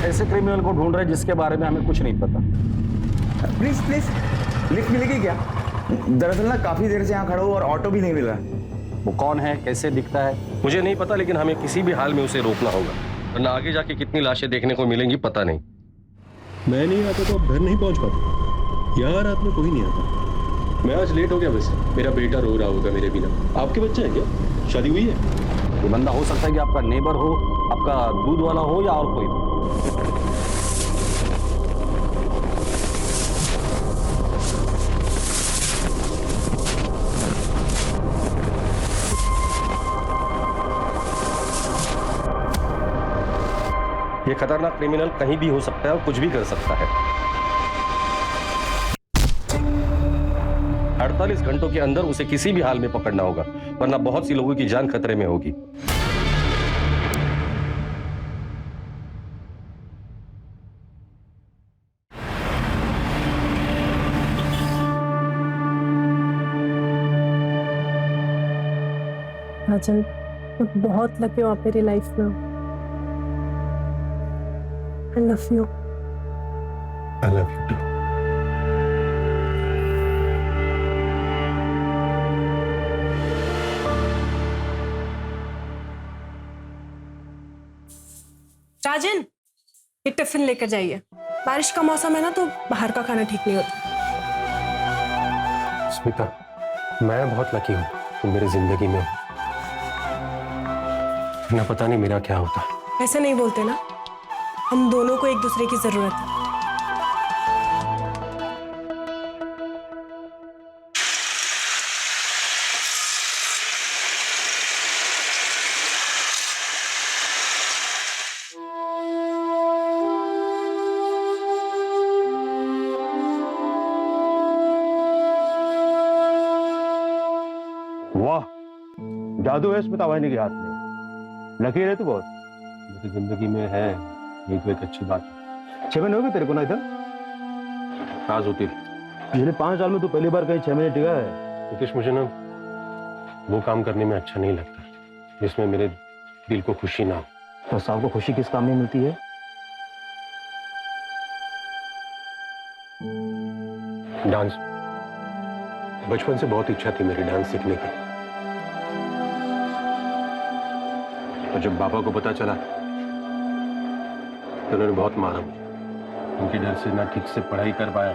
ऐसे क्रिमिनल को ढूंढ रहे हैं जिसके बारे में हमें कुछ नहीं पता। प्लीज प्लीज लिफ्ट मिलेगी क्या? दरअसल ना काफी देर से यहाँ खड़ा हूँ और ऑटो भी नहीं मिल रहा। वो कौन है, कैसे दिखता है? मुझे नहीं पता, लेकिन हमें किसी भी हाल में उसे रोकना होगा, वरना आगे जाके कितनी लाशें देखने को मिलेंगी पता नहीं। मैं नहीं आता तो आप घर नहीं पहुंच पाते। यहाँ रात में कोई नहीं आता। मैं आज लेट हो गया। वैसे मेरा बेटा रो रहा होगा मेरे बिना। आपके बच्चे हैं क्या? शादी हुई है? ये बंदा हो सकता है कि आपका नेबर हो, आपका दूध वाला हो या और कोई। ये खतरनाक क्रिमिनल कहीं भी हो सकता है और कुछ भी कर सकता है। 48 घंटों के अंदर उसे किसी भी हाल में पकड़ना होगा, वरना बहुत सी लोगों की जान खतरे में होगी। राजन, तुम बहुत लकी हो आप मेरी लाइफ में। I love you. I love you too. राजन, ये टिफिन लेकर जाइए। बारिश का मौसम है ना, तो बाहर का खाना ठीक नहीं होता। स्मिता, मैं बहुत लकी हूँ तुम मेरी जिंदगी में हो। ना पता नहीं मेरा क्या होता। ऐसे नहीं बोलते ना, हम दोनों को एक दूसरे की जरूरत है। वाह, जादू है स्मिता वाहिनी के हाथ में। लकी है तू बहुत। मेरी जिंदगी में है ये तो एक अच्छी बात है। 6 महीने हो गए तेरे को ना इधर? राज होती पिछले 5 साल में तू पहली बार कहीं 6 महीने टिका है। नितीश, मुझे ना वो काम करने में अच्छा नहीं लगता जिसमें मेरे दिल को खुशी ना हो। तो साहब को खुशी किस काम में मिलती है? डांस। बचपन से बहुत इच्छा थी मेरी डांस सीखने की, और जब पापा को पता चला तो उन्होंने बहुत मारा मुझे। उनके डर से ना ठीक से पढ़ाई कर पाया,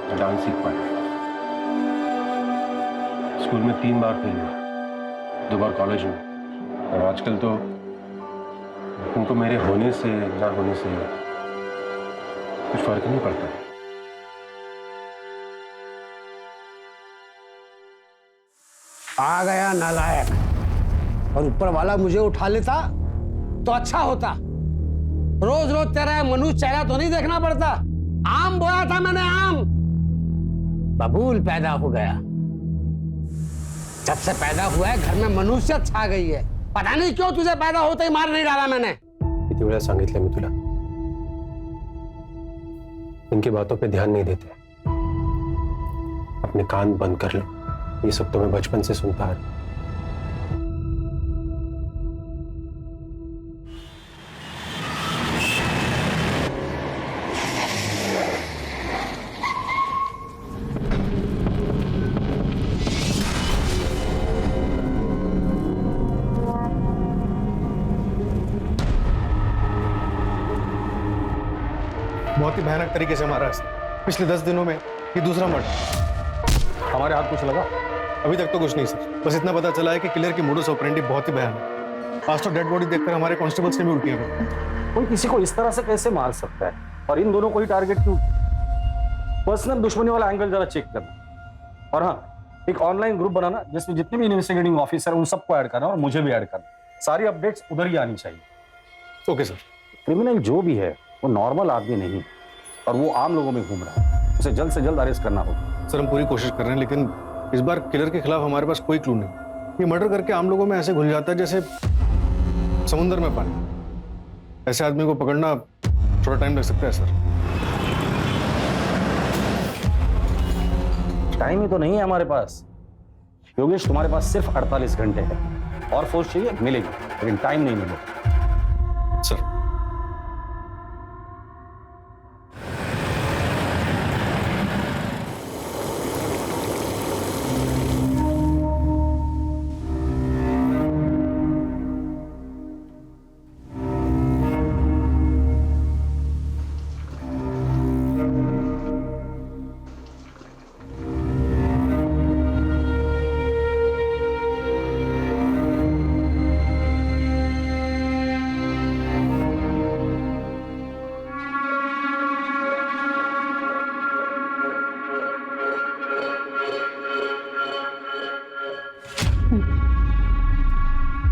ना डांस सीख पाया। स्कूल में 3 बार फेल हुआ, 2 बार कॉलेज में, और आजकल तो उनको मेरे होने से ना होने से कुछ फर्क नहीं पड़ता। आ गया नालायक, और ऊपर वाला मुझे उठा लेता तो अच्छा होता। रोज रोज तेरा मनुष्य चेहरा तो नहीं देखना पड़ता। आम बोया था मैंने, आम बबूल पैदा हो गया। जब से पैदा हुआ है घर में मनुष्य छा गई है। पता नहीं क्यों तुझे पैदा होते ही मार नहीं डाला मैंने। किती वेळा सांगितलं मी तुला, इनकी बातों पे ध्यान नहीं देते। अपने कान बंद कर लो, ये सब तो मैं बचपन से सुनता है। बहुत ही भयानक तरीके से मारा है। पिछले 10 दिनों में ये दूसरा मर्डर। हमारे हाथ कुछ लगा? अभी तक तो कुछ नहीं सर, बस इतना पता चला है कि किलर की मोडस ऑपरेंडी बहुत ही भयानक। आज तो डेड बॉडी देखकर हमारे कांस्टेबल्स ने भी उल्टियां कर। कोई किसी को इस तरह से कैसे मार सकता है, और इन दोनों को ही टारगेट क्यों? पर्सनल दुश्मनी वाला एंगल जरा चेक करना, और हाँ, एक ऑनलाइन ग्रुप बनाना जिसमें जितने भी इन्वेस्टिगेटिंग ऑफिसर उन सबको ऐड करना और मुझे भी ऐड करना। सारी अपडेट्स उधर ही आनी चाहिए। Okay sir. क्रिमिनल जो भी है वो नॉर्मल आदमी नहीं, और वो आम लोगों में घूम रहा है। उसे जल्द से जल्द अरेस्ट करना होगा। सर हम पूरी कोशिश कर रहे हैं, लेकिन इस बार किलर के खिलाफ हमारे पास कोई क्लू नहीं। ये मर्डर करके आम लोगों में ऐसे घुल जाता है जैसे समुद्र में पानी। ऐसे आदमी को पकड़ना थोड़ा टाइम लग सकता है सर। टाइम ही तो नहीं है हमारे पास योगेश। तुम्हारे पास सिर्फ 48 घंटे है, और फोर्स चाहिए मिलेगी, लेकिन टाइम नहीं मिलेगा। सर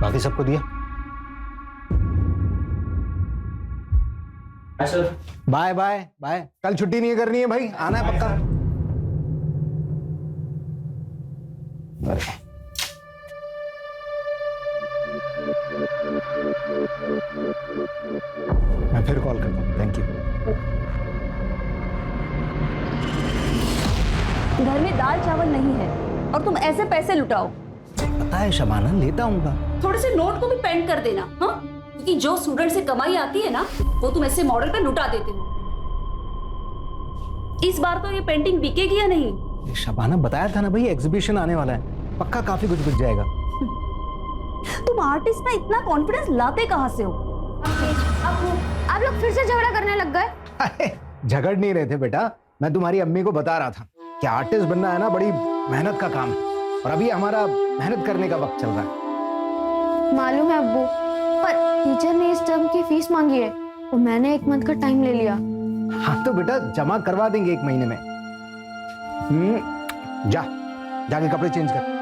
बाकी सबको दिया? Sir bye bye bye. कल छुट्टी नहीं करनी है भाई, आना है पक्का। मैं फिर कॉल करता हूँ। Thank you. घर में दाल चावल नहीं है और तुम ऐसे पैसे लुटाओ। पता है शबाना, लेता हूँ। थोड़े से नोट को भी पेंट कर देना, हाँ? क्योंकि जो स्टूडेंट से कमाई आती है ना, वो तुम ऐसे मॉडल पे लुटा देते हो। इस बार तो ये पेंटिंग बिकेगी या नहीं? शबाना बताया था ना भाई, एग्जीबिशन आने वाला है, पक्का काफी कुछ बिक जाएगा। तुम आर्टिस्ट में इतना कॉन्फिडेंस लाते कहाँ से हो? आप लोग फिर से झगड़ा करने लग गए। अरे झगड़ नहीं रहे थे बेटा, मैं तुम्हारी अम्मी को बता रहा था कि आर्टिस्ट बनना है ना बड़ी मेहनत का काम है, और अभी हमारा मेहनत करने का वक्त चल रहा है। मालूम है अब्बू, पर टीचर ने इस टर्म की फीस मांगी है और मैंने 1 मंथ का टाइम ले लिया। हाँ तो बेटा जमा करवा देंगे 1 महीने में। जाके कपड़े चेंज कर।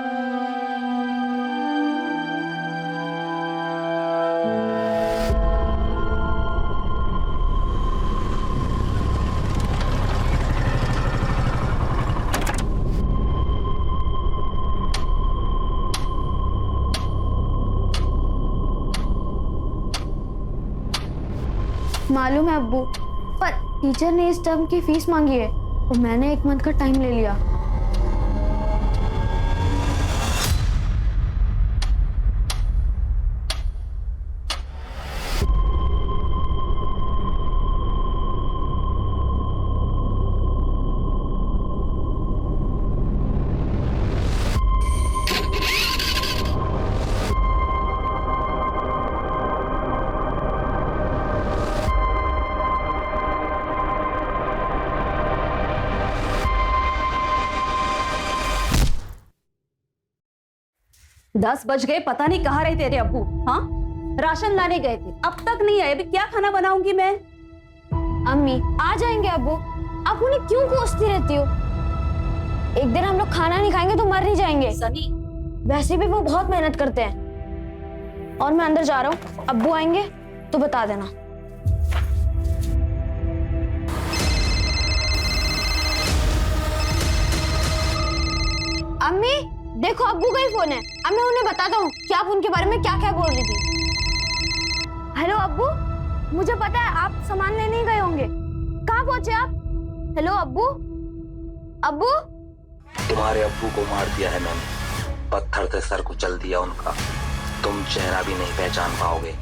मालूम है अब्बू, पर टीचर ने इस टर्म की फीस मांगी है और मैंने 1 मंथ का टाइम ले लिया। दस बज गए, पता नहीं कहाँ रहे तेरे अब्बू। हाँ, राशन लाने गए थे, अब तक नहीं आए। अभी क्या खाना बनाऊंगी मैं? अम्मी आ जाएंगे अब्बू, आप उन्हें क्यों कोसती रहती हो? एक दिन हम लोग खाना नहीं खाएंगे तो मर नहीं जाएंगे। सनी, वैसे भी वो बहुत मेहनत करते हैं। और मैं अंदर जा रहा हूँ, अब्बू आएंगे तो बता देना। अम्मी देखो, अब्बू का ही फोन है। अब मैं उन्हें बताता हूँ कि आप उनके बारे में क्या क्या बोल रही थी। हेलो अब्बू, मुझे पता है आप सामान लेने ही गए होंगे। कहाँ पहुंचे आप? हेलो अब्बू, अब्बू। तुम्हारे अब्बू को मार दिया है मैंने, पत्थर से सर कुचल दिया उनका। तुम चेहरा भी नहीं पहचान पाओगे।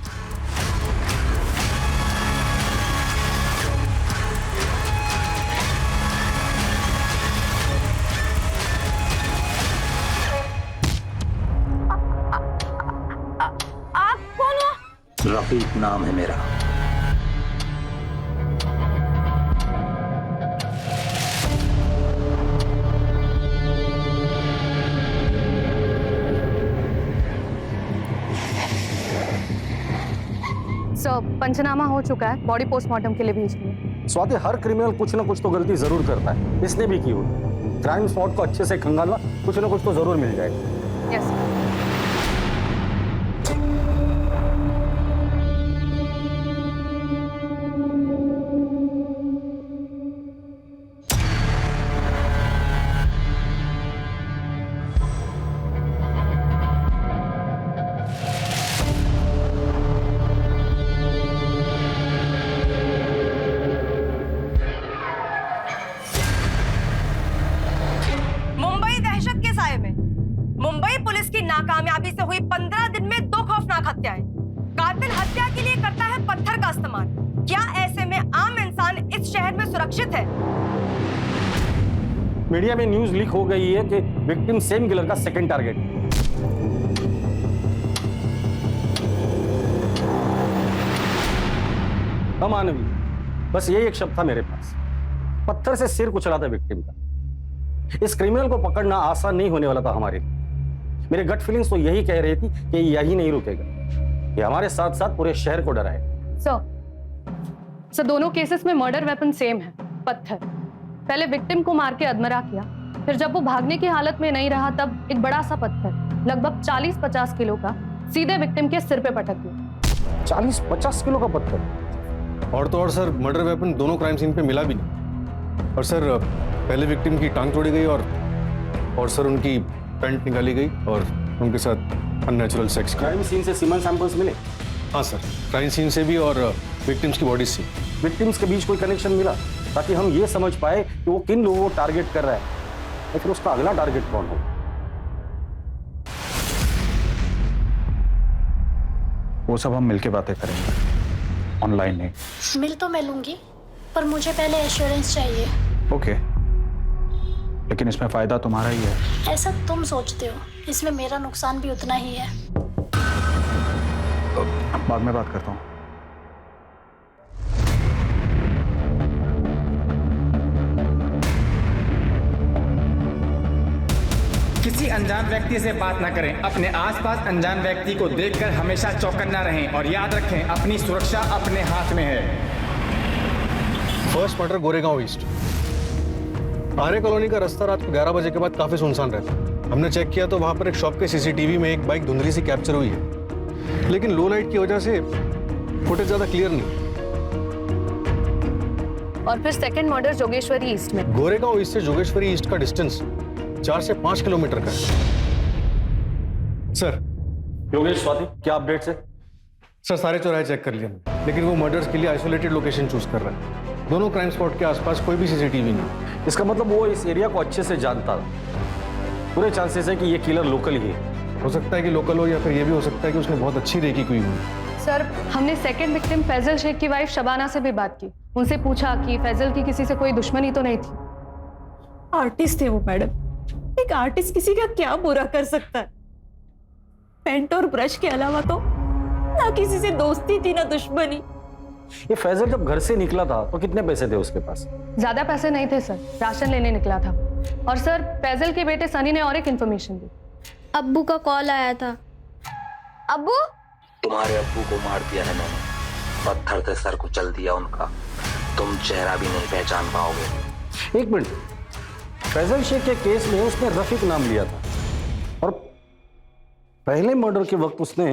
आप कौन हो? रफीक नाम है मेरा। पंचनामा हो चुका है, बॉडी पोस्टमार्टम के लिए भेज दिए। स्वाति, हर क्रिमिनल कुछ ना कुछ तो गलती जरूर करता है, इसने भी की होगी। क्राइम स्पॉट को अच्छे से खंगालना, कुछ ना कुछ तो जरूर मिल जाएगा। यस। मुंबई पुलिस की नाकामयाबी से हुई 15 दिन में 2 खौफनाक हत्याएं। कातिल हत्या के लिए करता है पत्थर का इस्तेमाल। क्या ऐसे में आम इंसान इस शहर में सुरक्षित है? मीडिया में न्यूज लीक हो गई है कि विक्टिम सेम किलर का सेकंड टारगेट। अमानवीय, बस यही एक शब्द था मेरे पास। पत्थर से सिर कुचला था विक्टिम का। इस क्रिमिनल को पकड़ना आसान नहीं होने वाला था हमारे लिए। मेरे गट फीलिंग्स तो यही कह रही थी कि यही नहीं रुकेगा, ये हमारे साथ साथ पूरे शहर को डराए। सर दोनों केसेस में मर्डर वेपन सेम है, पत्थर। पहले विक्टिम को मार के अधमरा किया, फिर जब वो भागने की हालत में नहीं रहा तब एक बड़ा सा पत्थर लगभग 40-50 किलो का सीधे विक्टिम के सिर पे पटक दिया। 40-50 किलो का पत्थर। और तो और सर, मर्डर वेपन दोनों क्राइम सीन पे मिला भी नहीं। और सर, पहले विक्टिम की टांग तोड़ी गई और सर उनकी पैंट निकाली गई और उनके साथ अननेचुरल सेक्स किया। क्राइम सीन से सीमन सैंपल्स मिले? हाँ सर, क्राइम सीन से भी और विक्टिम्स की बॉडी से। विक्टिम्स के बीच कोई कनेक्शन मिला ताकि हम ये समझ पाए कि वो किन लोगों को टारगेट कर रहा है या फिर उसका अगला टारगेट कौन हो? वो सब हम मिलके बातें करेंगे, ऑनलाइन नहीं। मिल तो मैं लूंगी, पर मुझे पहले एश्योरेंस चाहिए। ओके, लेकिन इसमें फायदा तुम्हारा ही है। ऐसा तुम सोचते हो, इसमें मेरा नुकसान भी उतना ही है। बाद में बात करता हूँ। किसी अनजान व्यक्ति से बात ना करें। अपने आसपास अनजान व्यक्ति को देखकर हमेशा चौकन्ना रहें और याद रखें, अपनी सुरक्षा अपने हाथ में है। First murder Goregaon east. Arya colony का रास्ता रात को 11 बजे के बाद काफी सुनसान रहता है। हमने चेक किया तो वहां पर एक शॉप के सीसीटीवी में एक बाइक धुंधली सी कैप्चर हुई है, लेकिन लो लाइट की वजह से फुटेज ज्यादा क्लियर नहीं। और फिर सेकंड मर्डर जोगेश्वरी ईस्ट में। गोरेगांव ईस्ट से जोगेश्वरी ईस्ट का डिस्टेंस 4 से 5 किलोमीटर का है। सर, योगेश, स्वाति, क्या अपडेट्स है? सर, सारे चौराहे चेक कर लिए हमने, लेकिन वो मर्डर्स के लिए आइसोलेटेड लोकेशन चूज कर रहा है। दोनों क्राइम स्पॉट के आसपास कोई भी सीसीटीवी नहीं। इसका मतलब वो इस एरिया को अच्छे से जानता था। पूरे चांसेस है कि ये किलर लोकल ही है। हो सकता है कि लोकल हो या फिर ये भी हो सकता है कि उसने बहुत अच्छी रेकी की हुई। सर, हमने सेकंड विक्टिम फैजल शेख की वाइफ शबाना से भी बात की। उनसे पूछा कि फैजल की किसी से कोई दुश्मनी तो नहीं थी। आर्टिस्ट थे वो मैडम। एक आर्टिस्ट किसी का क्या बुरा कर सकता है? पेंट और ब्रश के अलावा तो ना किसी से दोस्ती थी ना दुश्मनी। ये फैजल जब घर से निकला था तो कितने पैसे थे उसके पास? ज्यादा पैसे नहीं थे सर, राशन लेने निकला था। और सर, फैजल के बेटे सनी ने और एक इन्फॉर्मेशन दी। अब्बू का कॉल आया था। अब्बू? तुम्हारे अब्बू को मार दिया है मैंने, पत्थर से सर कुचल दिया उनका। तुम चेहरा भी नहीं पहचान पाओगे। एक मिनट, फैजल शेख के केस में उसने रफीक नाम लिया था और पहले मर्डर के वक्त उसने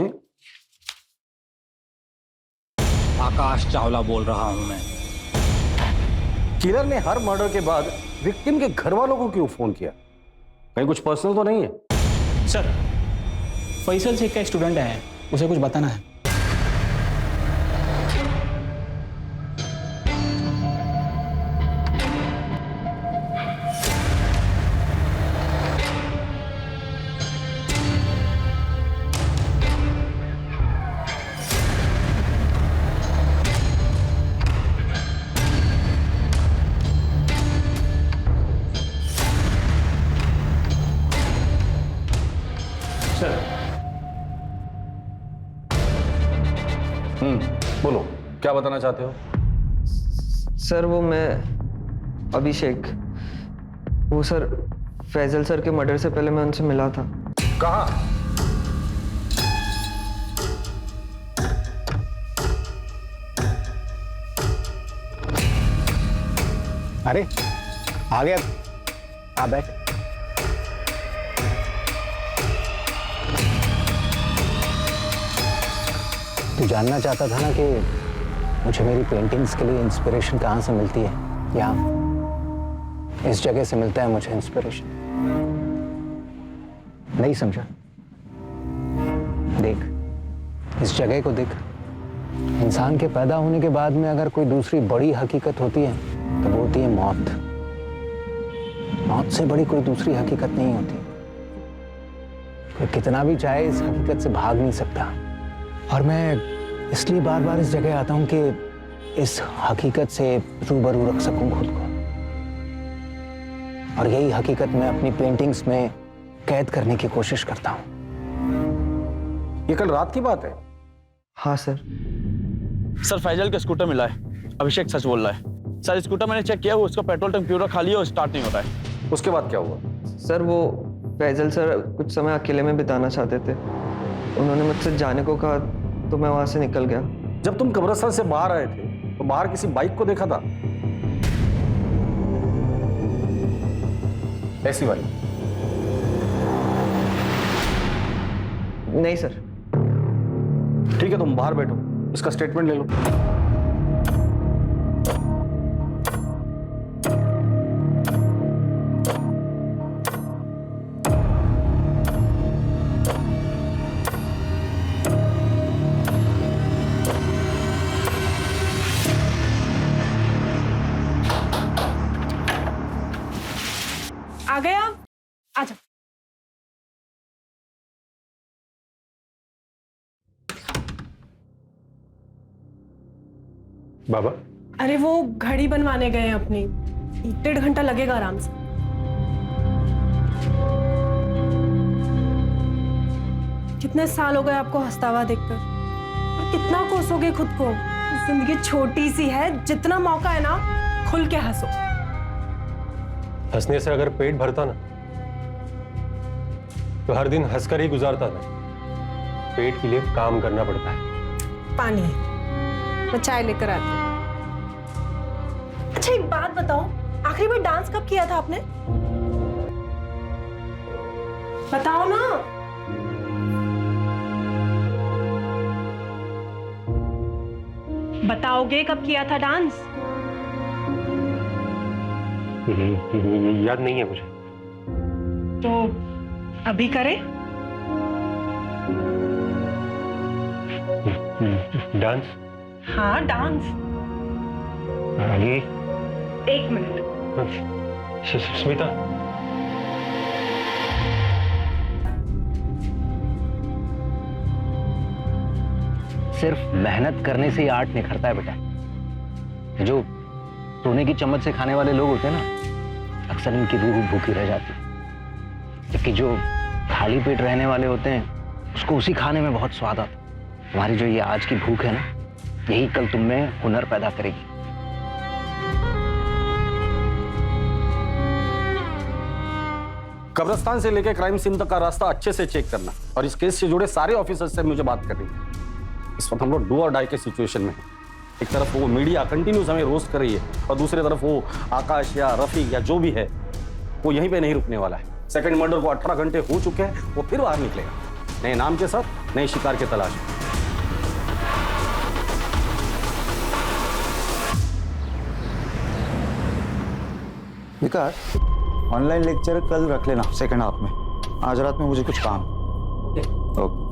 आकाश चावला बोल रहा हूं मैं। किलर ने हर मर्डर के बाद विक्टिम के घर वालों को क्यों फोन किया? कहीं कुछ पर्सनल तो नहीं है? सर, फैसल शेख का स्टूडेंट है, उसे कुछ बताना है। बोलो, क्या बताना चाहते हो? सर, वो मैं अभिषेक, वो सर फैजल सर के मर्डर से पहले मैं उनसे मिला था। कहाँ? अरे आ गया, आ बैठ। तू जानना चाहता था ना कि मुझे मेरी पेंटिंग्स के लिए इंस्पिरेशन कहाँ से मिलती है? यहाँ इस जगह से मिलता है मुझे इंस्पिरेशन। नहीं समझा? देख, इस जगह को देख। इंसान के पैदा होने के बाद में अगर कोई दूसरी बड़ी हकीकत होती है तो वो होती है मौत। मौत से बड़ी कोई दूसरी हकीकत नहीं होती। कोई कितना भी चाहे इस हकीकत से भाग नहीं सकता। और मैं इसलिए बार बार इस जगह आता हूं कि इस हकीकत से रूबरू रख सकूं खुद को। और यही हकीकत मैं अपनी पेंटिंग्स में कैद करने की कोशिश करता हूं। ये कल रात की बात है? हाँ सर। सर, फैजल का स्कूटर मिला है। अभिषेक सच बोल रहा है। सर, स्कूटर मैंने चेक किया, उसका पेट्रोल टैंक पूरा खाली है और स्टार्ट नहीं होता है। उसके बाद क्या हुआ? सर, वो फैजल सर कुछ समय अकेले में बिताना चाहते थे। उन्होंने मुझसे जाने को कहा तो मैं वहां से निकल गया। जब तुम कब्रिस्तान से बाहर आए थे तो बाहर किसी बाइक को देखा था? ऐसी बाइक? नहीं सर। ठीक है, तुम बाहर बैठो, इसका स्टेटमेंट ले लो। आ गए आप? आजा। बाबा, अरे वो घड़ी बनवाने गए हैं अपनी, 1.5 घंटा लगेगा आराम से। कितने साल हो गए आपको हंसता हुआ देखकर, और कितना कोसोगे खुद को? जिंदगी छोटी सी है, जितना मौका है ना खुल के हंसो। हंसने से अगर पेट भरता ना तो हर दिन हंसकर ही गुजारता था। पेट के लिए काम करना पड़ता है। पानी है, मैं चाय लेकर आती हूँ। अच्छा एक बात बताओ, आखिरी बार डांस कब किया था आपने? बताओ ना। बताओगे कब किया था डांस? याद नहीं है मुझे। तो अभी करें? डांस? हाँ डांस। आगे 1 मिनट। स्मिता, सिर्फ मेहनत करने से ही आर्ट निखरता है बेटा। जो सोने की चम्मच से खाने वाले लोग होते हैं ना, अक्सर इनकी रूह भूखी रह जाती है, जबकि जो खाली पेट रहने वाले होते हैं उसको उसी खाने में बहुत स्वाद आता है। तुम्हारी जो ये आज की भूख है ना, यही कल तुम में हुनर पैदा करेगी। कब्रिस्तान से लेकर क्राइम सीन तक का रास्ता अच्छे से चेक करना, और इस केस से जुड़े सारे ऑफिसर्स से मुझे बात करनी है। इस वक्त हम लोग डू और डाई के सिचुएशन में हैं। एक तरफ वो मीडिया कंटिन्यूस हमें रोस्ट कर रही है, और दूसरी तरफ वो आकाश या रफी या जो भी है वो यहीं पे नहीं रुकने वाला है। सेकंड मर्डर को 18 घंटे हो चुके हैं, वो फिर बाहर निकलेगा नए नाम के साथ, नए शिकार की तलाश में। विकास, ऑनलाइन लेक्चर कल रख लेना सेकंड हाफ में। आज रात में मुझे कुछ काम। ओके।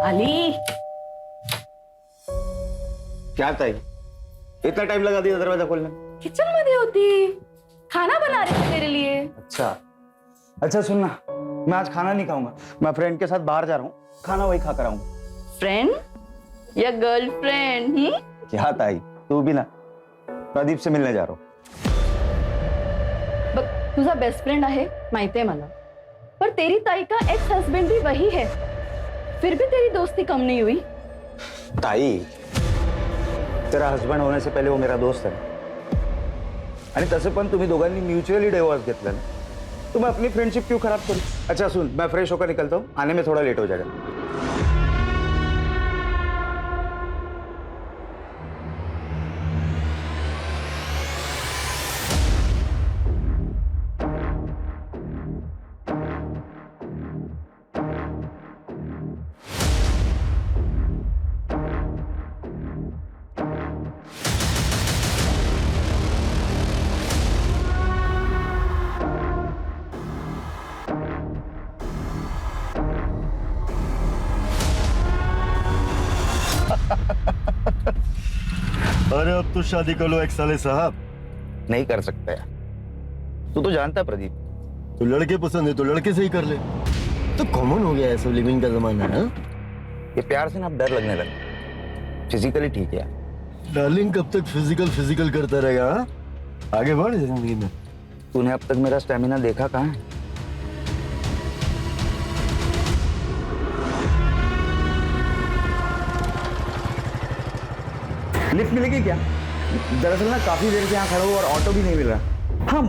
अली, क्या ताई, इतना टाइम लगा दिया दरवाजा खोलने? किचन में दी होती, खाना बना रही थी तेरे लिए। अच्छा सुनना, मैं आज खाना नहीं खाऊंगा। मैं फ्रेंड के साथ बाहर जा रहा हूँ, खाना वही खाकर आऊंगा। फ्रेंड या गर्लफ्रेंड? क्या ताई, तू भी ना, प्रदीप से मिलने जा रहा हूँ। तुझा बेस्ट फ्रेंड आहे माहिती आहे मला, पर तेरी ताई का एक्स हस्बैंड भी वही है, फिर भी तेरी दोस्ती कम नहीं हुई। ताई, तेरा हस्बंड होने से पहले वो मेरा दोस्त है, आणि तसे पण तुम्ही दोघांनी म्युच्युअली डिवोर्स घेतला ना, तो मैं अपनी फ्रेंडशिप क्यों खराब करूं? अच्छा सुन, मैं फ्रेश होकर निकलता हूँ, आने में थोड़ा लेट हो जाएगा। अरे अब तो शादी कर लो एक साले साहब। नहीं कर सकता यार, तू तो जानता है प्रदीप। तो लड़के पसंद है तो लड़के से ही कर ले, तो कॉमन हो गया है सब लिविंग का जमाना है। ये प्यार से ना अब डर लगने लगा। फिजिकली ठीक है डार्लिंग, कब तक फिजिकल करता रहेगा? हा? आगे बढ़ जिंदगी में। तूने अब तक मेरा स्टेमिना देखा कहाँ है? लिफ्ट मिलेगी क्या? दरअसल ना काफी देर से यहाँ खड़ा हूँ और ऑटो भी नहीं मिल रहा। हाँ,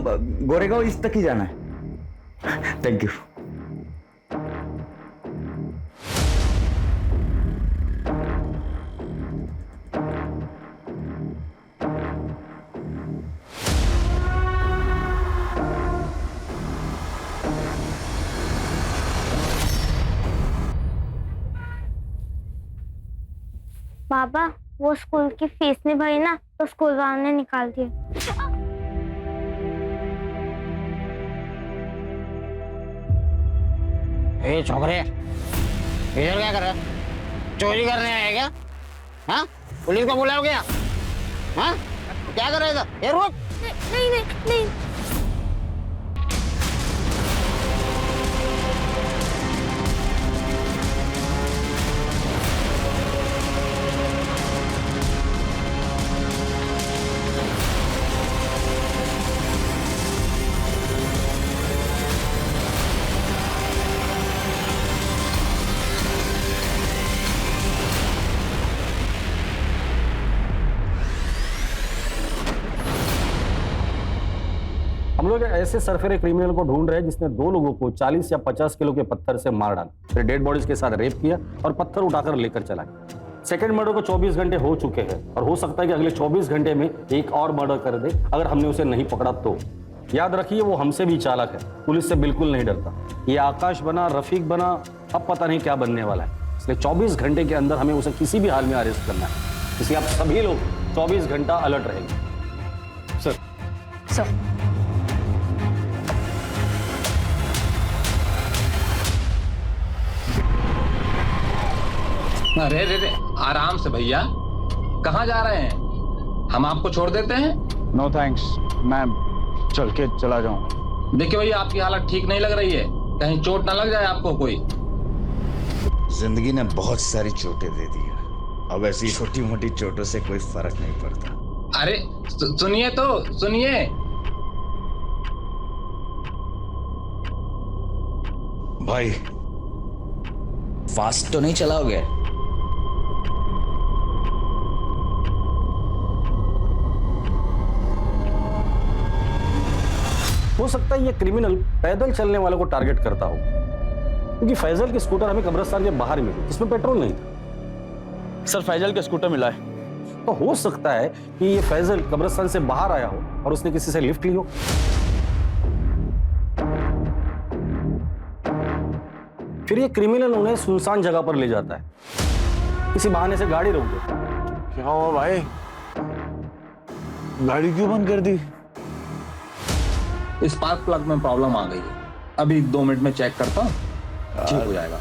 गोरेगांव ईस्ट तक ही जाना है। Thank you. पापा, वो स्कूल की फीस नहीं भरी ना, तो स्कूल वालों ने निकाल दिया। ए छोकरे, इधर क्या कर रहा है? चोरी करने आया क्या? हाँ? पुलिस को बुलाओ क्या? हाँ? क्या कर रहे थे? ये रुक। नहीं नहीं नहीं। हम लोग ऐसे सरफेरे क्रिमिनल को ढूंढ रहे हैं जिसने 2 लोगों को 40 या 50 किलो के पत्थर से मार डाला, फिर डेड बॉडीज के साथ रेप किया और पत्थर उठाकर लेकर चला गया। सेकंड मर्डर को 24 घंटे हो चुके हैं और हो सकता है कि अगले 24 घंटे में एक और मर्डर कर दे अगर हमने उसे नहीं पकड़ा तो। याद रखिए, वो हमसे भी चालाक है, पुलिस से बिल्कुल नहीं डरता। ये आकाश बना, रफीक बना, अब पता नहीं क्या बनने वाला है। इसलिए 24 घंटे के अंदर हमें उसे किसी भी हाल में अरेस्ट करना है। इसलिए आप सभी लोग 24 घंटा अलर्ट रहेंगे। सर अरे रे रे, आराम से भैया, कहाँ जा रहे हैं? हम आपको छोड़ देते हैं? नो थैंक्स, मैं चल के चला जाऊं। देखिए भैया, आपकी हालत ठीक नहीं लग रही है, कहीं चोट ना लग जाए आपको कोई। जिंदगी ने बहुत सारी चोटें दे दी है, अब ऐसी छोटी मोटी चोटों से कोई फर्क नहीं पड़ता। अरे सुनिए तो सुनिए। भाई, फास्ट तो नहीं चलाओगे? हो सकता है ये क्रिमिनल पैदल चलने वालों को टारगेट करता हो, क्योंकि फैजल की स्कूटर हमें कब्रिस्तान के बाहर मिली जिसमें पेट्रोल नहीं था। सर फैजल का स्कूटर मिला है। तो हो सकता है कि ये फैजल कब्रिस्तान से बाहर आया हो और उसने किसी से लिफ्ट ली हो। फिर ये क्रिमिनल उन्हें सुनसान जगह पर ले जाता है, किसी बहाने से गाड़ी रोक देता है। क्या हुआ भाई? गाड़ी क्यों बंद कर दी? स्पार्क प्लग में प्रॉब्लम आ गई है, अभी 2 मिनट में चेक करता हूँ, ठीक हो जाएगा।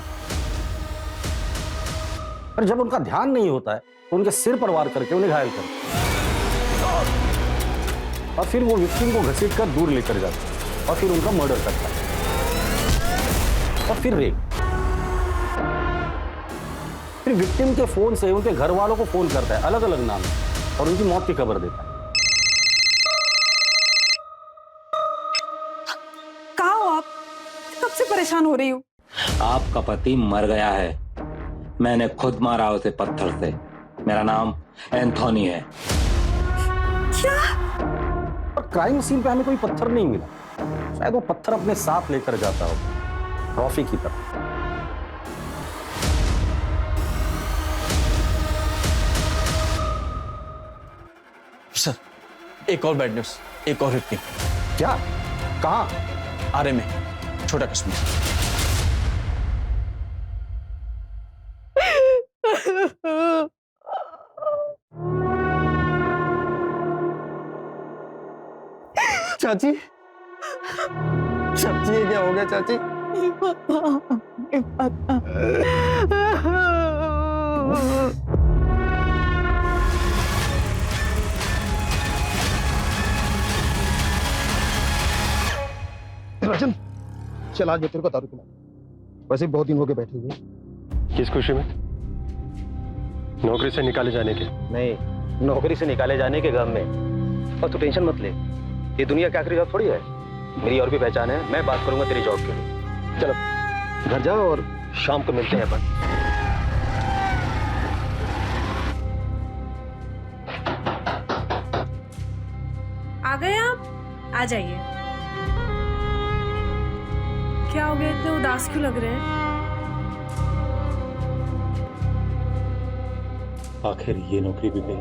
पर जब उनका ध्यान नहीं होता है तो उनके सिर पर वार करके उन्हें घायल करते और फिर वो विक्टिम को घसीट कर दूर लेकर जाते हैं और फिर उनका मर्डर करता है और फिर रेप। फिर विक्टिम के फोन से उनके घर वालों को फोन करता है अलग अलग नाम से और उनकी मौत की खबर देता है। कहाँ हो आप? कब से परेशान हो रही हूँ। आपका पति मर गया है, मैंने खुद मारा उसे पत्थर से। मेरा नाम एंथोनी है। क्या? और क्राइम सीन पे हमें कोई पत्थर नहीं मिला, शायद वो पत्थर अपने साथ लेकर जाता हो ट्रॉफी की तरह। सर एक और बैड न्यूज, एक और हिट। क्या? कहाँ? आरे में, छोटा कश्मीर। चाची, चाची ये क्या हो गया चाची? राजन, चल आज मैं तेरे को दारू पिला। वैसे बहुत दिन हो गए बैठे हुए। किस खुशी में? नौकरी से निकाले जाने के? नहीं, नौकरी से निकाले जाने के गम में। और तू टेंशन मत ले, ये दुनिया की आखिरी जॉब थोड़ी है, मेरी और भी पहचान है, मैं बात करूंगा तेरी जॉब के लिए। चलो घर जाओ और शाम को मिलते हैं अपन। आ जाइए। क्या हो गया, इतने उदास क्यों लग रहे हैं? आखिर ये नौकरी भी गई।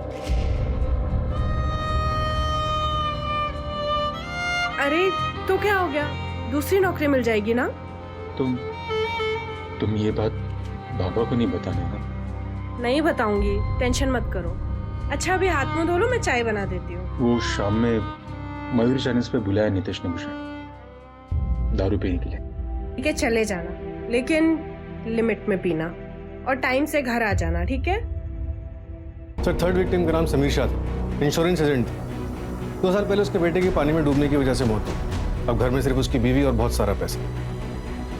अरे तो क्या हो गया, दूसरी नौकरी मिल जाएगी ना। तुम ये बात बाबा को नहीं बताने ना। नहीं बताऊंगी, टेंशन मत करो। अच्छा अभी हाथ मुंह धो लो, मैं चाय बना देती हूँ। वो शाम में मयूर चैनल्स पे बुलाया नितेश ने मुझे दारू पीने के लिए। ठीक है चले जाना, लेकिन लिमिट में पीना और टाइम से घर आ जाना, ठीक है। सर, थर्ड विक्टिम का नाम समीर शाह था, इंश्योरेंस एजेंट था। 2 साल पहले उसके बेटे की पानी में डूबने की वजह से मौत हुई। अब घर में सिर्फ उसकी बीवी और बहुत सारा पैसा।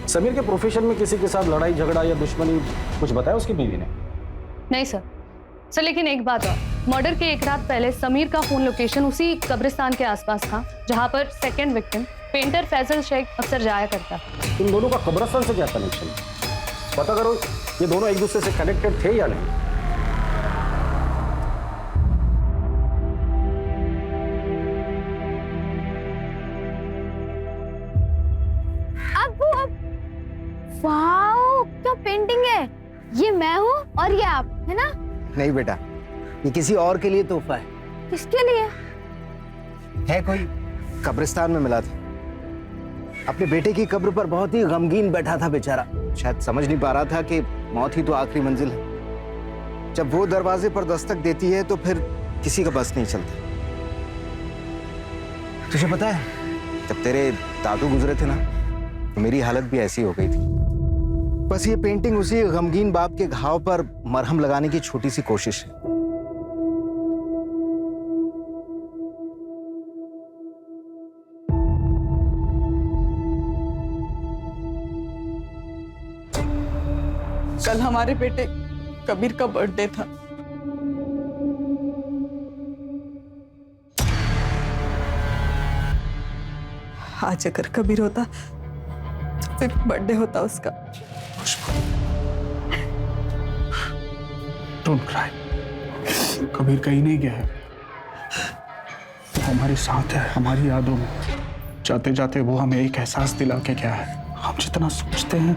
समीर के प्रोफेशन में किसी के साथ लड़ाई झगड़ा या दुश्मनी कुछ बताया उसकी बीवी ने? नहीं सर। सर लेकिन एक बात और, मर्डर के एक रात पहले समीर का फोन लोकेशन उसी कब्रिस्तान के आसपास था जहां पर second victim painter Faisal Shaikh अक्सर जाया करता। इन दोनों का कब्रिस्तान से क्या कनेक्शन है? पता करो ये दोनों एक दूसरे से कनेक्टेड थे या नहीं। वाओ, क्या पेंटिंग है। ये मैं हूँ और ये आप, है ना? नहीं बेटा, ये किसी और के लिए तोहफा है। किसके लिए? है कोई कब्रिस्तान में मिला था। अपने बेटे की कब्र पर बहुत ही गमगीन बैठा था बेचारा। शायद समझ नहीं पा रहा था कि मौत ही तो आखिरी मंजिल है। जब वो दरवाजे पर दस्तक देती है तो फिर किसी का बस नहीं चलता। तुझे पता है, जब तेरे दादू गुजरे थे ना, तो मेरी हालत भी ऐसी हो गई थी। बस ये पेंटिंग उसी गमगीन बाप के घाव पर मरहम लगाने की छोटी सी कोशिश है। कल हमारे बेटे कबीर का बर्थडे था। आज अगर कबीर होता तो फिर बर्थडे होता उसका। Don't cry. कबीर कहीं नहीं गया है, वो हमारे साथ है, हमारी यादों में। जाते जाते वो हमें एक एहसास दिला के गया है, हम जितना सोचते हैं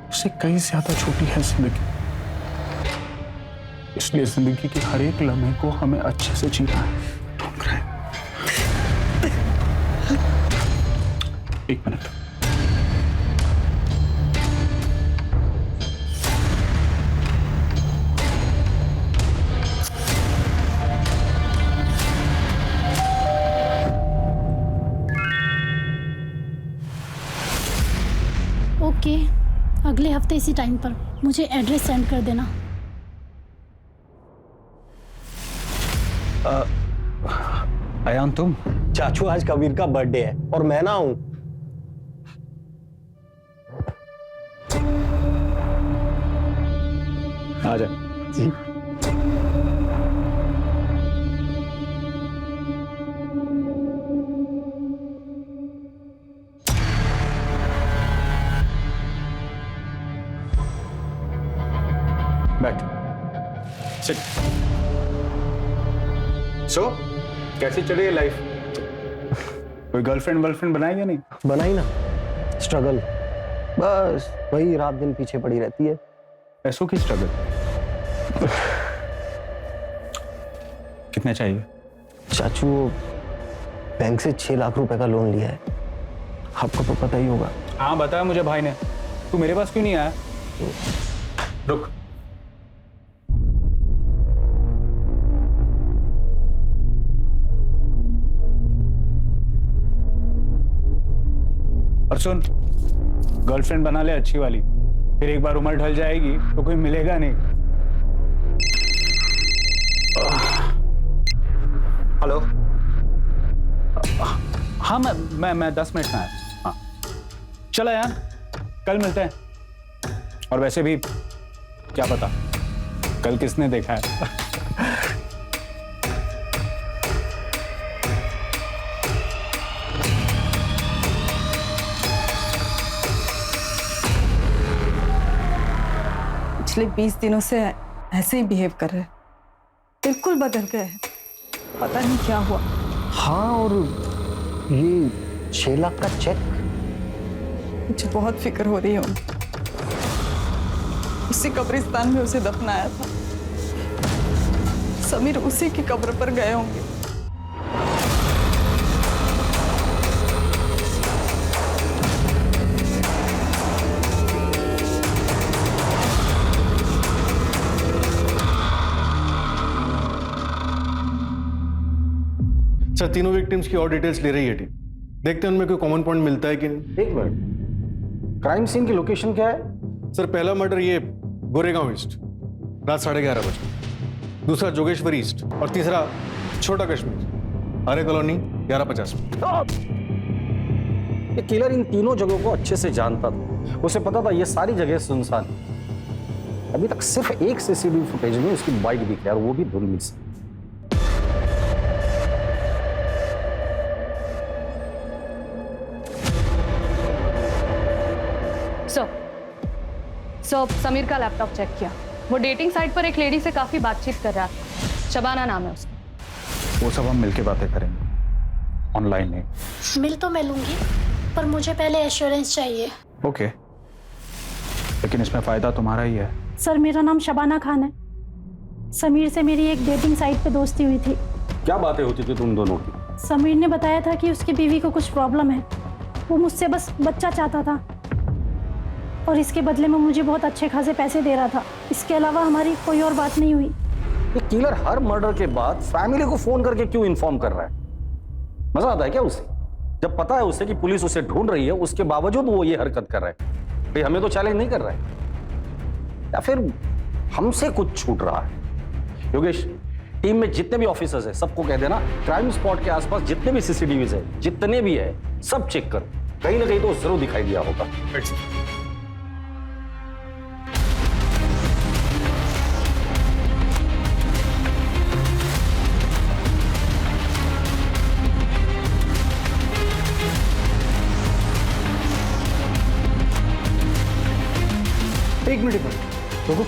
उससे कहीं ज्यादा छोटी है जिंदगी। इसलिए जिंदगी के हर एक लम्हे को हमें अच्छे से जीना है। Don't cry. एक मिनट। ओके, अगले हफ्ते इसी टाइम पर मुझे एड्रेस सेंड कर देना। अयान तुम? चाचू आज कबीर का बर्थडे है और मैं ना हूं। आ जा जी। बैठ। सिट। सो कैसी चल रही है लाइफ? कोई गर्लफ्रेंड वर्लफ्रेंड बनाई या नहीं? बनाई ना, स्ट्रगल। बस वही रात दिन पीछे पड़ी रहती है। पैसों की स्ट्रगल। कितने चाहिए? चाचू बैंक से 6 लाख रुपए का लोन लिया है, आपको तो पता ही होगा। हाँ बताया मुझे भाई ने। तू मेरे पास क्यों नहीं आया? रुक। और सुन, गर्लफ्रेंड बना ले अच्छी वाली, फिर एक बार उम्र ढल जाएगी तो कोई मिलेगा नहीं। हेलो। हाँ मैं 10 मिनट में आया। हाँ चलो यार, कल मिलते हैं। और वैसे भी क्या पता कल किसने देखा है। पिछले 20 दिनों से ऐसे ही बिहेव कर रहे हैं, बिल्कुल बदल गए हैं। पता नहीं क्या हुआ। हाँ, और ये 6 लाख का चेक? मुझे बहुत फिक्र हो रही है उनकी। उसी कब्रिस्तान में उसे दफनाया था। समीर उसी की कब्र पर गए होंगे। सर तीनों विक्टिम्स की और डिटेल्स ले रही है टीम। देखते हैं उनमें कोई कॉमन पॉइंट मिलता है कि नहीं। एक मिनट, क्राइम सीन की लोकेशन क्या है? सर पहला मर्डर ये गोरेगांव ईस्ट, रात 11:30 बजे। दूसरा जोगेश्वरी ईस्ट और तीसरा छोटा कश्मीर, आर्य कॉलोनी 11:50 में। ये किलर इन तीनों जगहों को अच्छे से जानता था। उसे पता था ये सारी जगह सुनसान। अभी तक सिर्फ एक सीसीटीवी फुटेज में उसकी बाइक दिखी और वो भी धुंधली से। सो समीर का लैपटॉप चेक किया। वो डेटिंग साइट पर एक लेडी से काफी बातचीत कर रहा था। शबाना नाम है उसका। वो सब हम मिलके बातें करेंगे, ऑनलाइन नहीं। मिल तो मैं लूंगी, पर मुझे पहले एश्योरेंस चाहिए। ओके, लेकिन इसमें फायदा तुम्हारा ही है। सर मेरा नाम शबाना खान है। समीर से मेरी एक डेटिंग साइट पे दोस्ती हुई थी। क्या बातें होती थी तुम दोनों की? समीर ने बताया था कि उसकी बीवी को कुछ प्रॉब्लम है। वो मुझसे बस बच्चा चाहता था और इसके बदले में मुझे बहुत अच्छे खासे पैसे दे रहा था। इसके अलावा हमारी कोई और बात नहीं हुई। ये किलर हर मर्डर के बाद फैमिली को फोन करके क्यों इन्फॉर्म कर रहा है? मजा आता है क्या उसे? जब पता है उसे कि पुलिस उसे ढूंढ रही है, उसके बावजूद वो ये हरकत कर रहा है। भाई हमें तो चैलेंज नहीं कर रहा है, या फिर हमसे कुछ छूट रहा है? योगेश, टीम में जितने भी ऑफिसर्स हैं सबको कह देना क्राइम स्पॉट के आसपास जितने भी सीसीटीवीज है, जितने भी है, सब चेक करो। कहीं ना कहीं तो जरूर दिखाई दिया होगा। एक मिनट रुको,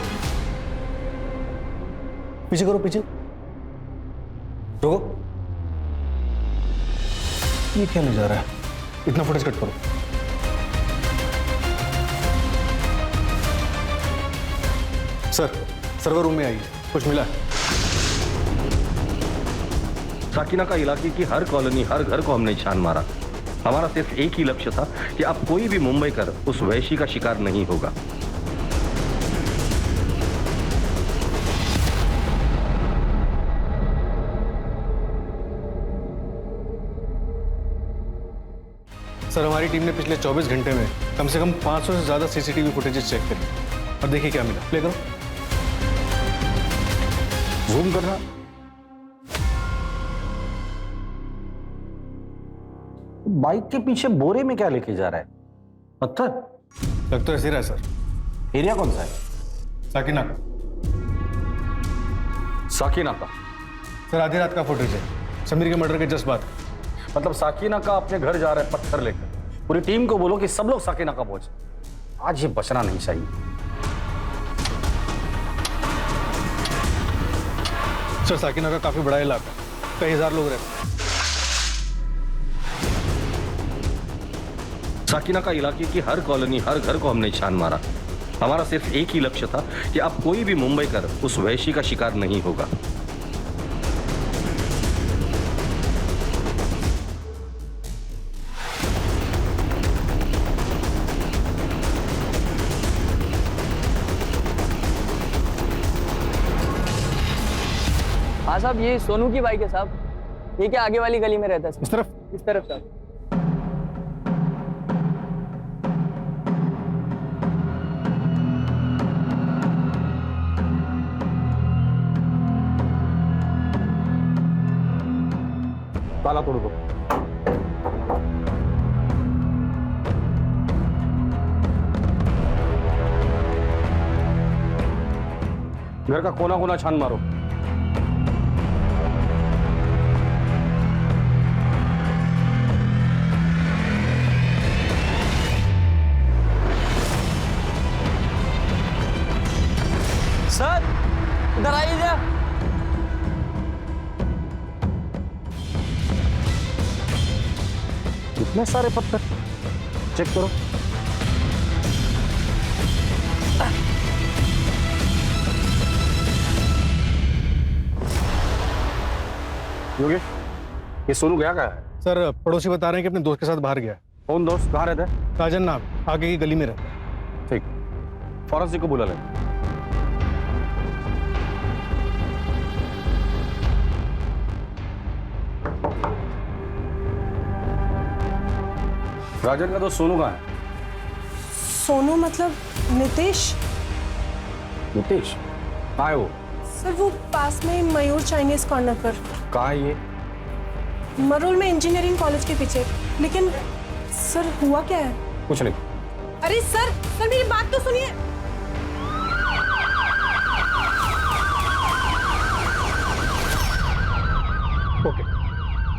पीछे करो, पीछे रुको। ये क्या ले जा रहा है? इतना फुटेज कट करो। सर सर्वर रूम में आइए, कुछ मिला है? साकिना का इलाके की हर कॉलोनी, हर घर को हमने छान मारा। हमारा सिर्फ एक ही लक्ष्य था कि अब कोई भी मुंबई कर उस वैशी का शिकार नहीं होगा। सर हमारी टीम ने पिछले 24 घंटे में कम से कम 500 से ज्यादा सीसीटीवी फुटेजेस चेक करी और देखिए क्या मिला। प्ले करो, जूम करना। बाइक के पीछे बोरे में क्या लेके जा रहा है? पत्थर? लग तो ऐसे रहा है सर। एरिया कौन सा है? साकिना का। साकिना का? सर आधी रात का फुटेज है, समीर के मर्डर के जस्ट बाद। मतलब साकिना का अपने घर जा रहा है पत्थर लेकर। पूरी टीम को बोलो कि सब लोग साकिना का पहुंचे। आज ये बचना नहीं चाहिए। सर साकिना का काफी बड़ा इलाका, कई हजार लोग रहते हैं। साकिना का इलाके की हर कॉलोनी, हर घर को हमने छान मारा। हमारा सिर्फ एक ही लक्ष्य था कि अब कोई भी मुंबई कर उस वैशी का शिकार नहीं होगा। हाँ साहब, ये सोनू की बाइक है साहब। ये क्या आगे वाली गली में रहता है? इस तरफ? इस तरफ साहब। ताला तोड़ दो। घर का कोना कोना छान मारो। सर इधर आइए जा। इतने सारे पत्थर, चेक करो। योगेश, ये सोनू गया कहाँ है? सर पड़ोसी बता रहे हैं कि अपने दोस्त के साथ बाहर गया है। कौन दोस्त, कहाँ रहता है? राजन नाम, आगे की गली में रहता है। ठीक, फॉरेंसिक को बुला ले। राजन का दोस्त सोनू कहाँ है? सोनू मतलब नितेश? नितेश कहाँ है वो? सर वो पास में मयूर चाइनीज कॉर्नर पर। कहाँ है ये? मरोल में इंजीनियरिंग कॉलेज के पीछे। लेकिन सर हुआ क्या है? कुछ नहीं। अरे सर मेरी बात तो सुनिए। ओके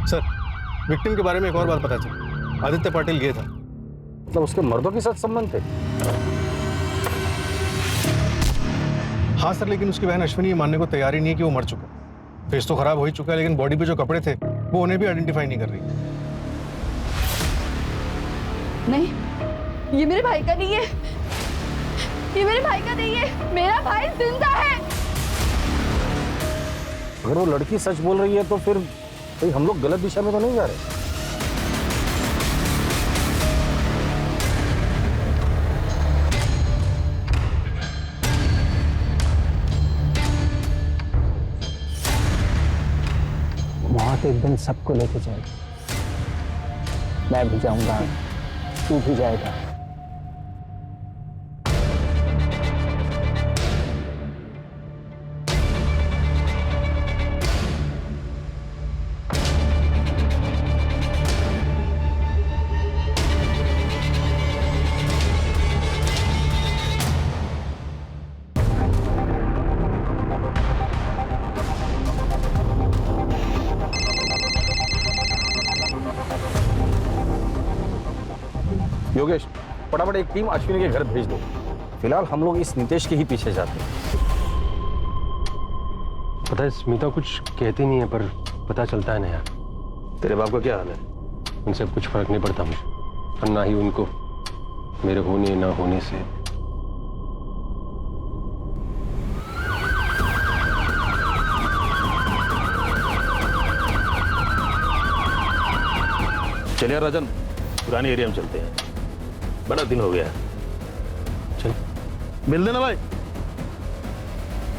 सर, विक्टिम के बारे में एक और बात पता चली। आदित्य पाटिल गया था। मतलब उसके मर्दों के साथ संबंध थे? हाँ सर, लेकिन उसकी बहन अश्विनी ये मानने को तैयार ही नहीं है कि वो मर चुका। फेस तो खराब हो ही चुका है, लेकिन बॉडी पे जो कपड़े थे वो उन्हें भी आइडेंटिफाई नहीं कर रही। नहीं, ये मेरे भाई का नहीं है, ये मेरे भाई का नहीं है, मेरा भाई जिंदा है। अगर वो लड़की सच बोल रही है तो फिर भाई हम लोग गलत दिशा में तो नहीं जा रहे? मौत एक दिन सबको लेके जाएगी। मैं भी जाऊंगा, तू भी जाएगा। योगेश, फटाफट एक टीम अश्विनी के घर भेज दो। फिलहाल हम लोग इस नितेश के ही पीछे जाते हैं। पता है स्मिता कुछ कहती नहीं है, पर पता चलता है ना यार। तेरे बाप का क्या हाल है? उनसे कुछ फर्क नहीं पड़ता मुझे, और ना ही उनको मेरे होने ना होने से। चलिए राजन, पुराने एरिया में चलते हैं, बड़ा दिन हो गया। चल मिल देना भाई।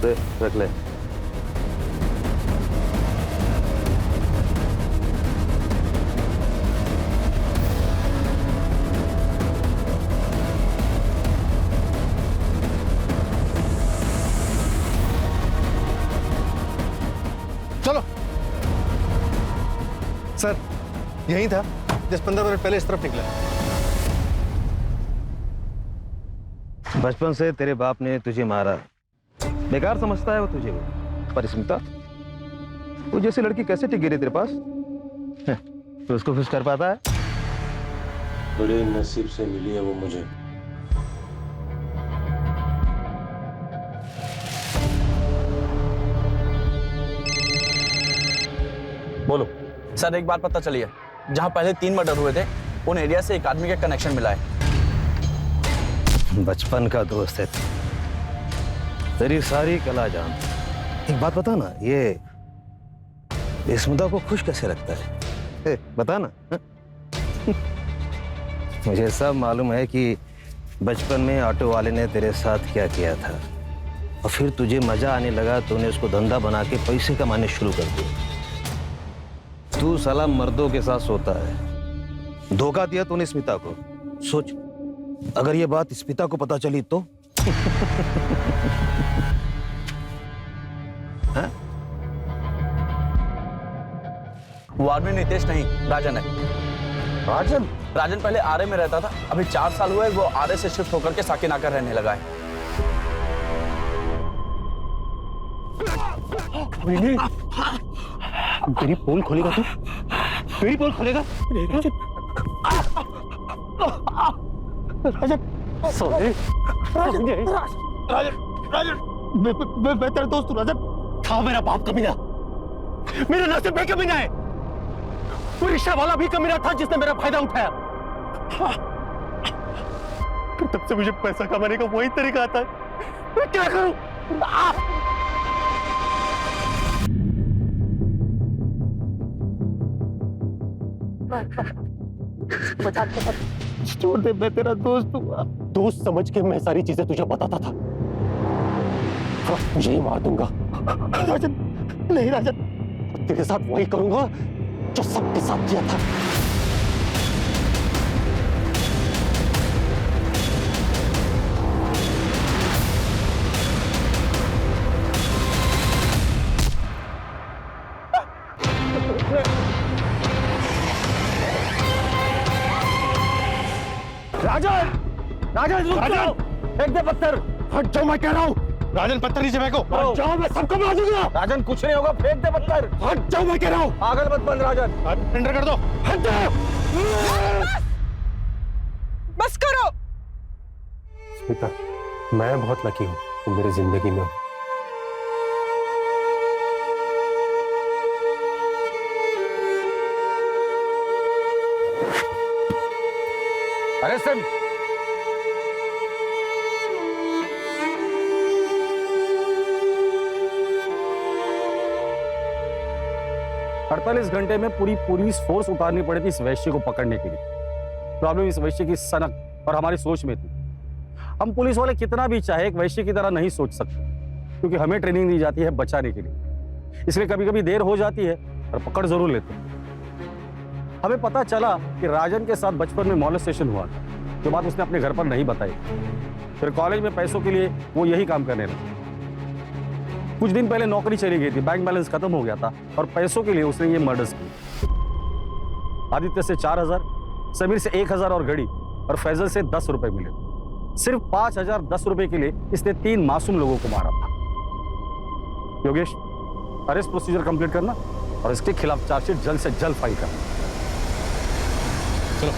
दे रख ले। चलो सर, यही था, 10-15 मिनट पहले इस तरफ निकला। बचपन से तेरे बाप ने तुझे मारा, बेकार समझता है वो तुझे। पर स्मिता, तू जैसी लड़की कैसे टिक गिरी तेरे पास? तो उसको खुश कर पाता है? बड़े नसीब से मिली है वो मुझे। बोलो सर, एक बात पता चली है, जहां पहले 3 मर्डर हुए थे उन एरिया से एक आदमी का कनेक्शन मिला है। बचपन का दोस्त है, तेरी सारी कला जान। एक बात बता ना, ये स्मिता को खुश कैसे रखता है? बता ना। मुझे सब मालूम है कि बचपन में ऑटो वाले ने तेरे साथ क्या किया था, और फिर तुझे मजा आने लगा तो उन्हें उसको धंधा बना के पैसे कमाने शुरू कर दिए। तू साला मर्दों के साथ सोता है, धोखा दिया तूने स्मिता को। सोच, अगर ये बात स्मिता को पता चली तो? हाँ? वो आदमी नितेश नहीं, राजन है। राजन? राजन पहले आरे में रहता था, अभी 4 साल हुए वो आरे से शिफ्ट होकर के साकिनाका रहने लगा है। तेरी पोल खोलेगा तू? तेरी पोल खोलेगा? राजन, सॉरी। राजन, मैं तेरा दोस्त हूँ राजन। था मेरा बाप कमीना, मेरे नसीब में कमीना है। वो रिक्शा वाला भी कमीना था जिसने मेरा फायदा उठाया। फिर तब से मुझे पैसा कमाने का वही तरीका आता है। मैं क्या करूं? छोड़ दे, मैं तेरा दोस्त हूँ। दोस्त समझ के मैं सारी चीजें तुझे बताता था। तुझे ही मार दूंगा। राजन, नहीं राजन, तेरे साथ वही करूंगा जो सबके साथ किया था। राजन, राजन रुक जाओ। फेंक दे पत्थर। हट जाओ, मैं कह रहा हूँ। राजन पत्थर नीचे फेंको। हट जाओ, मैं सबको मार दूंगा। राजन कुछ नहीं होगा, फेंक दे पत्थर। हट जाओ, मैं कह रहा हूँ। पागल मत बन राजन। टेंडर कर दो। हट जाओ। बस करो। स्मिता, मैं बहुत लकी हूँ तुम मेरी जिंदगी में हो। अरे सिम, 48 घंटे में पूरी पुलिस फोर्स उतारनी पड़ी थी इस वैश्य को पकड़ने के लिए। प्रॉब्लम इस वैश्य की सनक और हमारी सोच में थी। हम पुलिस वाले कितना भी चाहे एक वैश्य की तरह नहीं सोच सकते, क्योंकि हमें ट्रेनिंग दी जाती है बचाने के लिए। इसलिए कभी कभी देर हो जाती है और पकड़ जरूर लेते हैं। हमें पता चला कि राजन के साथ बचपन में मॉलेस्टेशन हुआ था, जो बात उसने अपने घर पर नहीं बताई। फिर कॉलेज में पैसों के लिए वो यही काम करने लगा। कुछ दिन पहले नौकरी चली गई थी, बैंक बैलेंस खत्म हो गया था और पैसों के लिए उसने ये मर्डर्स किए। आदित्य से 4000, समीर से 1000 और घड़ी, और फैजल से 10 रुपए मिले। सिर्फ 5010 रुपए के लिए इसने 3 मासूम लोगों को मारा था। योगेश, अरेस्ट प्रोसीजर कंप्लीट करना और इसके खिलाफ चार्जशीट जल्द से जल्द फाइल करना। चलो।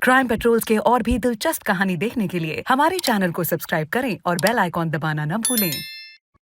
क्राइम पेट्रोल्स के और भी दिलचस्प कहानी देखने के लिए हमारे चैनल को सब्सक्राइब करें और बेल आइकॉन दबाना न भूलें।